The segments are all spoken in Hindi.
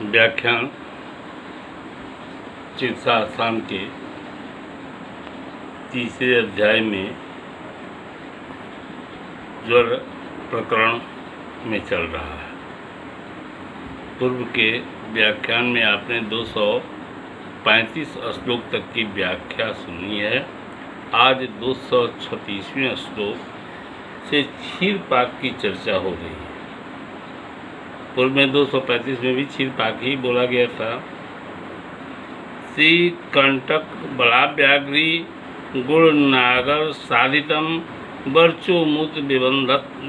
व्याख्यान चिकित्सा आसान के तीसरे अध्याय में ज्वर प्रकरण में चल रहा है। पूर्व के व्याख्यान में आपने 235 श्लोक तक की व्याख्या सुनी है। आज 236वें श्लोक से क्षीरपाक की चर्चा हो रही है। पूर्व में 235 में भी क्षीरपाक ही बोला गया था। श्री कंटक बलाव्याघ्री गुण नागर साधितम वर्चो मूत्र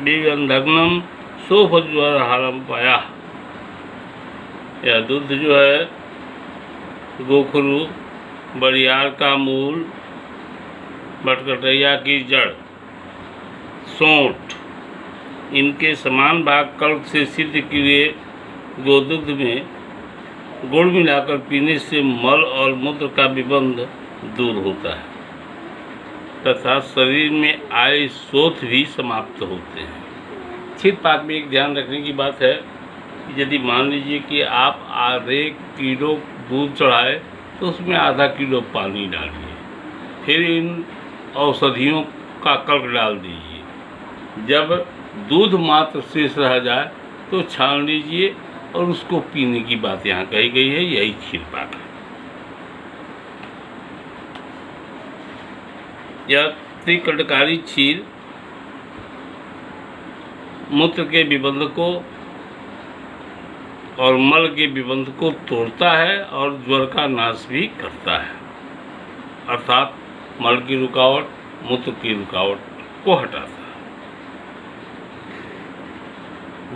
विबंधग्नम सोफ ज्वर हारम पाया। यह दूध जो है गोखरू, बड़ियार का मूल, बटकटैया की जड़, सोंठ, इनके समान भाग कल्प से सिद्ध किए गोदुग्ध में गुड़ मिलाकर पीने से मल और मूत्र का विबंध दूर होता है तथा शरीर में आए शोथ भी समाप्त होते हैं। क्षीरपाक में एक ध्यान रखने की बात है कि यदि मान लीजिए कि आप आधे किलो दूध चढ़ाए तो उसमें आधा किलो पानी डालिए, फिर इन औषधियों का कल्प डाल दीजिए। जब दूध मात्र शेष रह जाए तो छान लीजिए और उसको पीने की बात यहाँ कही गई है। यही क्षीरपाक है। यह त्रिकटकारी क्षीर मूत्र के विबंध को और मल के विबंध को तोड़ता है और ज्वर का नाश भी करता है, अर्थात मल की रुकावट, मूत्र की रुकावट को हटाता है।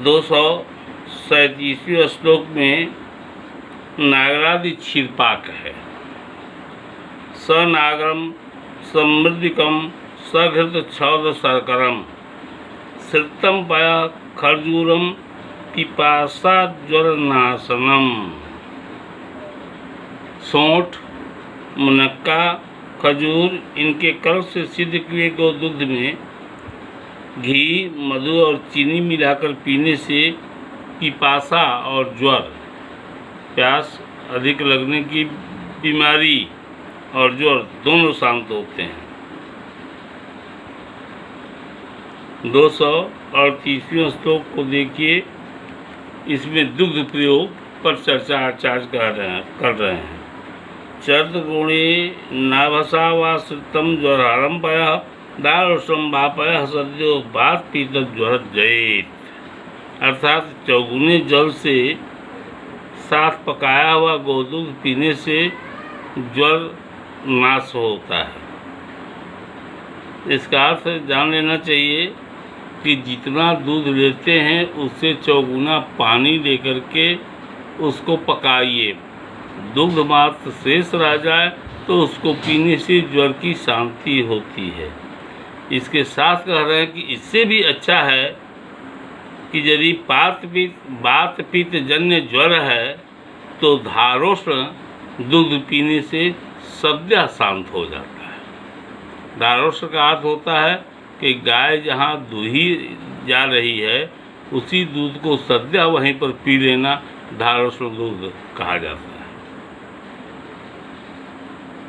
237वें श्लोक में नागरादि क्षीरपाक है। स नागरम समृद्धिकम सघृत क्षौद शर्करम श्रितम पया खरजूरम पिपासा ज्वर नाशनम। सोंठ, मुनक्का, खजूर, इनके कल्प से सिद्ध किए गो दूध में घी, मधु और चीनी मिलाकर पीने से पिपासा और ज्वर, प्यास अधिक लगने की बीमारी और ज्वर दोनों शांत होते हैं। 238वें श्लोक को देखिए। इसमें दुग्ध प्रयोग पर चर्चा आचार्य कर रहे हैं। चर्द गुणे नाभसा व श्रितम ज्वरारम पया दारोषम बापय सद्यो बात पीत ज्वर जयेत। अर्थात चौगुने जल से साथ पकाया हुआ गोदूध पीने से ज्वर नाश होता है। इसका अर्थ जान लेना चाहिए कि जितना दूध लेते हैं उससे चौगुना पानी लेकर के उसको पकाइए। दुग्ध मात्र शेष रह जाए तो उसको पीने से ज्वर की शांति होती है। इसके साथ कह रहे हैं कि इससे भी अच्छा है कि यदि वात पित्त जन्य ज्वर है तो धारोष्ण दूध पीने से सद्य शांत हो जाता है। धारोष्ण का अर्थ होता है कि गाय जहाँ दूही जा रही है उसी दूध को सद्य वहीं पर पी लेना धारोष्ण दूध कहा जाता है।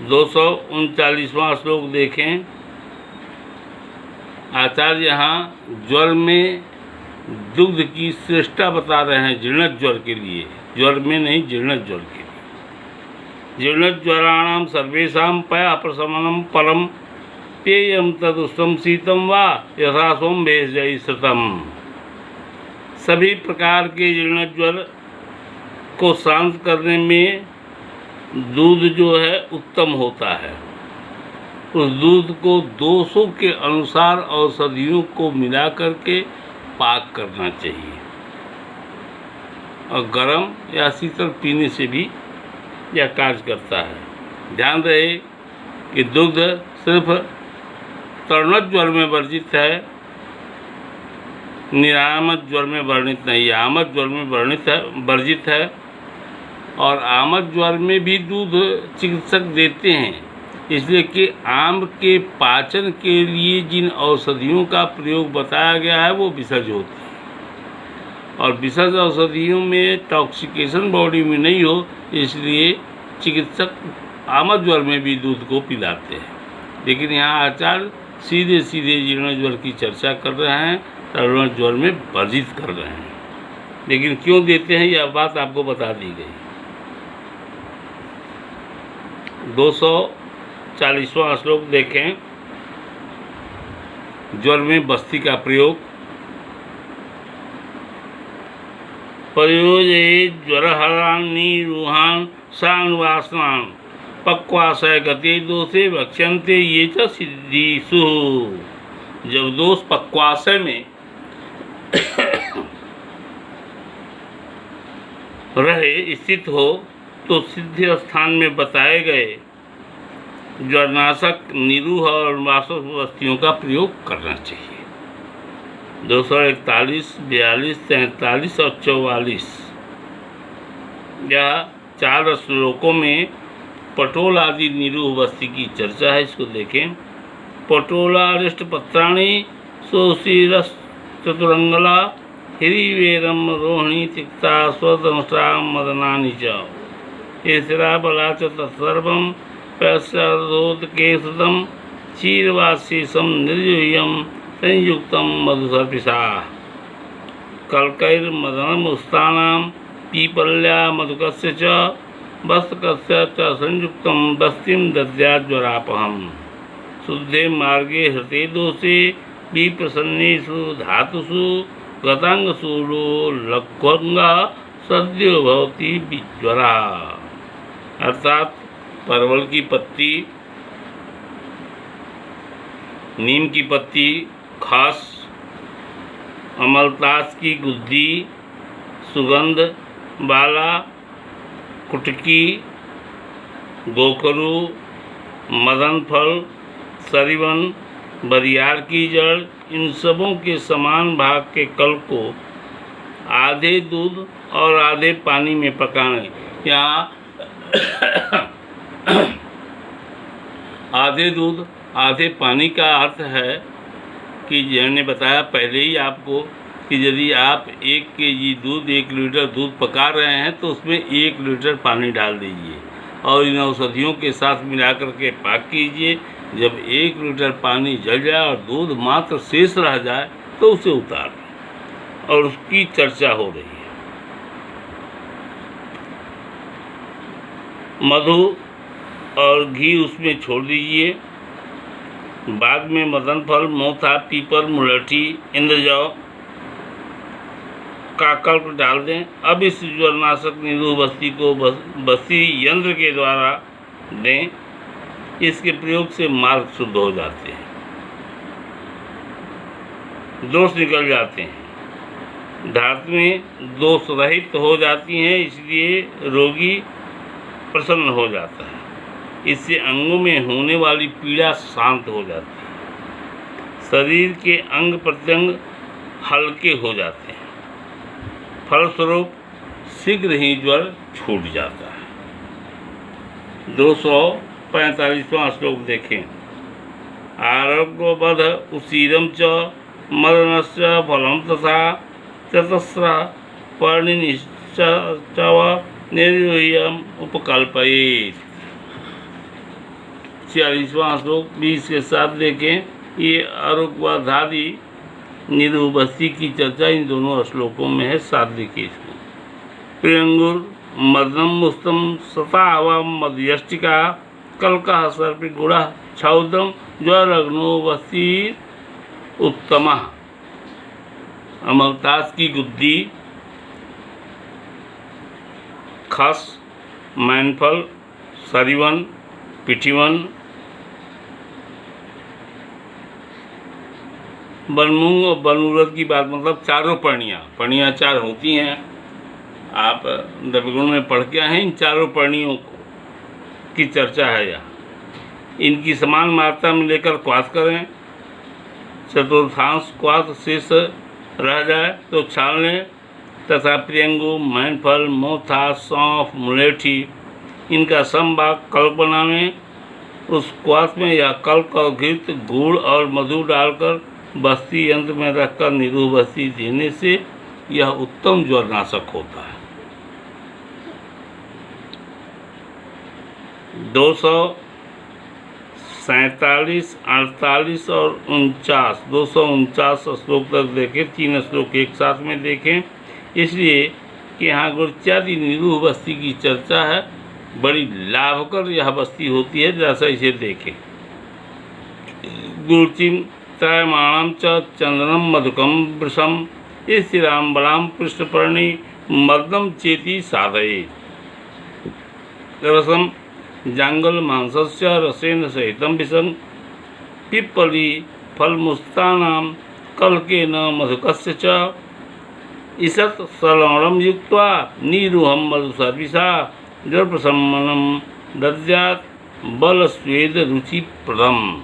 239वां श्लोक देखें। आचार्य यहाँ ज्वर में दुग्ध की श्रेष्ठता बता रहे हैं जीर्णत ज्वर के लिए, ज्वर में नहीं जीर्णत ज्वर के लिए। जीर्णत ज्वराणाम सर्वेषां पया प्रशमनम परम पेयम तदुष्टम शीतम वा यथास्वम भेषजयी श्रुतम। सभी प्रकार के जीर्णत ज्वर को शांत करने में दूध जो है उत्तम होता है। उस दूध को दोषों के अनुसार औषधियों को मिला करके पाक करना चाहिए और गर्म या शीतल पीने से भी यह कार्य करता है। ध्यान रहे कि दुग्ध सिर्फ तरणत ज्वर में वर्जित है, निरामद ज्वर में वर्णित नहीं। आमद ज्वर में वर्जित है और आमद ज्वर में भी दूध चिकित्सक देते हैं, इसलिए कि आम के पाचन के लिए जिन औषधियों का प्रयोग बताया गया है वो विसर्ज होती है। और विशेष औषधियों में टॉक्सिकेशन बॉडी में नहीं हो, इसलिए चिकित्सक आमद ज्वर में भी दूध को पिलाते हैं। लेकिन यहाँ आचार्य सीधे सीधे जीर्ण ज्वर की चर्चा कर रहे हैं, तरुण ज्वर में वर्जित कर रहे हैं। लेकिन क्यों देते हैं यह बात आपको बता दी गई। 240वां श्लोक देखें। ज्वर में बस्ती का प्रयोग। प्रयोजयेत् ज्वरहरान् निरूहान् सानुवासनान् पक्वाशय गते दोषे वक्ष्यन्ते ये च सिद्धिषु। जब दोष पक्वाशय में रहे स्थित हो तो सिद्ध स्थान में बताए गए ज्वरनाशक निरूह और वासव वस्तुओं का प्रयोग करना चाहिए। 241, 42, 43 और 44 यह 4 श्लोकों में पटोल आदि निरूह वस्तु की चर्चा है। इसको देखें। पटोलारिष्ट पत्राणि सोशीरस चतुरंगला हिरिवेरम रोहिणी तिक्ता स्वदंसा मदनानि च एसरा बला च तत्सर्वं पैसरोदकेशदं क्षीरवाशीसं निर्जुह्यं संयुक्तं मधुसर्पिषा कल्कैर्मदनमुस्तानां पीपल्या मधुकस्य च वस्तकस्य च संयुक्तं बस्तिं दद्याज्वरापहम्। शुद्धे मार्गे हृते दोषे विप्रसन्नेषु धातुषु गतांगशूलो लघ्वंगा सद्यो भवति विज्वरा। अर्थात परवल की पत्ती, नीम की पत्ती, खास, अमलतास की गुद्दी, सुगंध, बाला, कुटकी, गोखरू, मदन फल, सरीवन, बरियार की जड़, इन सबों के समान भाग के कल को आधे दूध और आधे पानी में पकाने। यहाँ आधे दूध आधे पानी का अर्थ है कि मैंने बताया पहले ही आपको कि यदि आप 1 केजी दूध 1 लीटर दूध पका रहे हैं तो उसमें 1 लीटर पानी डाल दीजिए और इन औषधियों के साथ मिलाकर के पाक कीजिए। जब 1 लीटर पानी जल जाए और दूध मात्र शेष रह जाए तो उसे उतार दें और उसकी चर्चा हो रही है। मधु और घी उसमें छोड़ दीजिए। बाद में मदन फल, मोथा, पीपल, मुलठी, इंद्रजौ का कल्प डाल दें। अब इस ज्वरनाशक निरूह बस्ती को बस्ती यंत्र के द्वारा दें। इसके प्रयोग से मार्ग शुद्ध हो जाते हैं, दोष निकल जाते हैं, धातुएं दोष रहित हो जाती हैं, इसलिए रोगी प्रसन्न हो जाता है। इससे अंगों में होने वाली पीड़ा शांत हो जाती है, शरीर के अंग प्रत्यंग हल्के हो जाते हैं, फलस्वरूप शीघ्र ही ज्वर छूट जाता है। 245वां श्लोक देखें। आरोग्यवध उसीरम च मदनस्य फलम तथा चतस्रा पर्णिनिश्चव निर्यूह्यम उपकल्पयेत्। 46वां श्लोक 20 के साथ देखें। ये आरोग्यवधादि निरूह बस्ती की चर्चा इन दोनों श्लोकों में है। 7 देखिए इसको। प्रियंगुर मदनम मुस्तम सतावम मध्यष्टिका कल्का सर्पि गुड़ा छौदम ज्वरग्नो बस्ती उत्तमा। अमलतास की गुद्दी, खस, मैनफल, सरीवन, पिठीवन, बनमूंग और बनूरत की बात मतलब चारों पर्णियाँ 4 होती हैं। आप द्रविगुण में पढ़ के आए हैं। इन चारों पर्णियों की चर्चा है यहाँ। इनकी समान मात्रा में लेकर क्वाथ करें। चतुर्थांश क्वाथ शेष रह जाए तो छान लें तथा प्रियंगु, मैनफल, मोथा, सौंफ, मुलेठी इनका समभाग कल्प बनाने। उस क्वाथ में या कल्प और घृत, गुड़ और मधु डालकर बस्ती यंत्र में रखकर निरूह बस्ती देने से यह उत्तम ज्वरनाशक होता है। 247, 48 और 49, 249 श्लोक तक देखें, 3 श्लोक एक साथ में देखें, इसलिए कि यहाँ गुरुच्यादि निरूह बस्ती की चर्चा है। बड़ी लाभकर यह बस्ती होती है, जैसा इसे देखें। गुरुचिम त्रयमाणम च चंदनम मधुकम वृषम स्थिराम बलाम पृष्ठपर्णी मर्दम चेति साधये रसम जांगल मांसस्य रसेन सहितं विषं पिप्पली फलमुस्तानां कल्केन मधुकस्य च ईषत् सलवणं युक्त्वा निरूहं मधुसर्विषा ज्वरप्रशमनं दद्यात् बलस्वेद रुचिप्रदम्।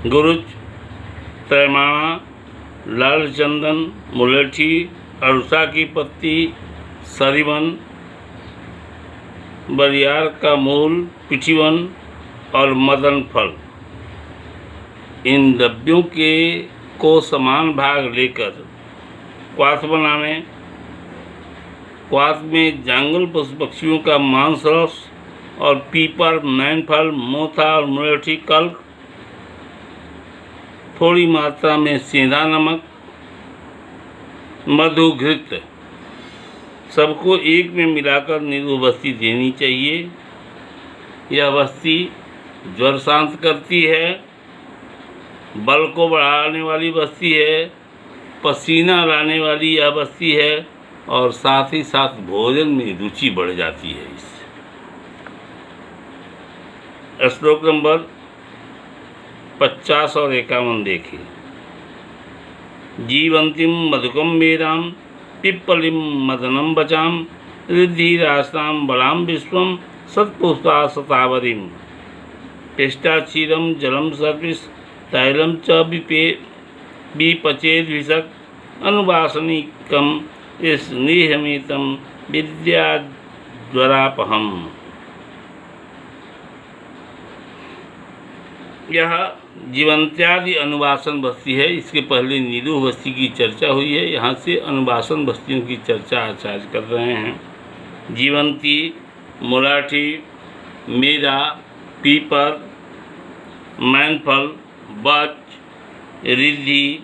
गुरुच, त्रयमाणा, लाल चंदन, मुलेठी, अरुषा की पत्ती, सरिवन, बरियार का मूल, पिठीवन और मदन फल, इन द्रव्यों के को समान भाग लेकर क्वाथ बनाने। क्वाथ में जांगल पशु पक्षियों का मांस रस और पीपर, मैनफल, मोथा और मुलेठी कल्क, थोड़ी मात्रा में सेंधा नमक, मधु, घृत, सबको एक में मिलाकर निरूह बस्ती देनी चाहिए। यह बस्ती ज्वर शांत करती है, बल को बढ़ाने वाली बस्ती है, पसीना लाने वाली यह बस्ती है और साथ ही साथ भोजन में रुचि बढ़ जाती है इससे। श्लोक नंबर 50 और 51 देखिए। जीवंतीम मधुकम मेराम पिप्पलिम मदनम बचाम रिद्धिरास्ताम बलाम विश्वम सत्पुष्पा सतावरीम पेष्टाक्षीरम जलम सर्विस तैलम च विपचेद विषक अनुवासनिकम स्नेहमितम विद्याज्वरापहम। यह जीवंत्यादि अनुवासन बस्ती है। इसके पहले निरूह बस्ती की चर्चा हुई है, यहाँ से अनुवासन बस्तियों की चर्चा आचार्य कर रहे हैं। जीवंती, मुलाठी, मेरा, पीपर, मैनफल, बच, रिद्धि,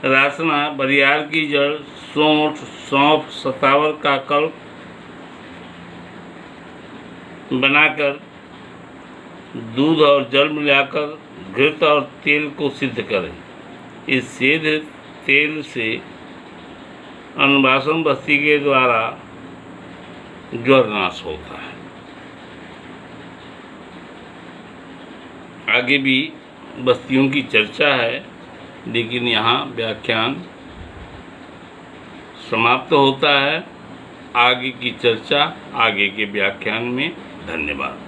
रासना, बरियार की जड़, सोंठ, सौंफ, सतावर का कल्प बनाकर दूध और जल मिलाकर घृत और तेल को सिद्ध करें। इस सिद्ध तेल से अनुवासन बस्ती के द्वारा ज्वर नाश होता है। आगे भी बस्तियों की चर्चा है, लेकिन यहाँ व्याख्यान समाप्त होता है। आगे की चर्चा आगे के व्याख्यान में। धन्यवाद।